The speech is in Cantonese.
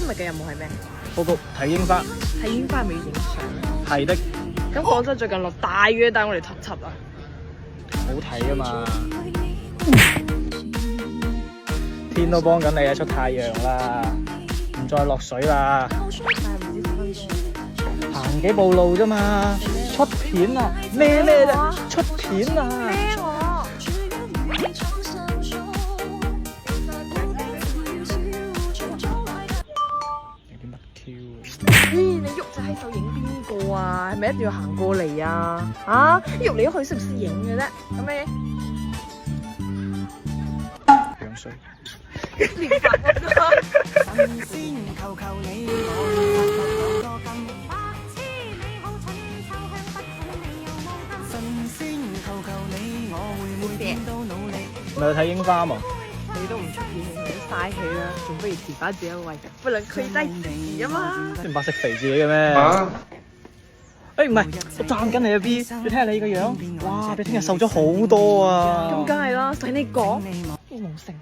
日嘅任務係咩？報告睇櫻花，睇櫻花係咪要影相？係的，咁廣州最近落大雨，帶我哋輯啊！好睇啊嘛。天都幫緊你啊，出太陽啦，唔再落水啦。但係唔知10分鐘。行幾步路啫嘛，出片啊！咩啫？出片啊！咩我？有啲乜 Q？咦，你喐隻喺手影邊個啊？係咪一定要行過嚟啊？啊，喐嚟喐去識唔識影嘅啫？咁咩？樣衰。連發咪去睇櫻花嘛？你都唔出片，你都嘥氣啦，仲不如填翻自己個位，不能虧低自己啊嘛！你唔怕食肥自己嘅咩？誒唔係，我讚緊你啊 B，你睇下你個樣，哇！你聽日瘦咗好多啊！咁梗係啦，使你講，都冇性。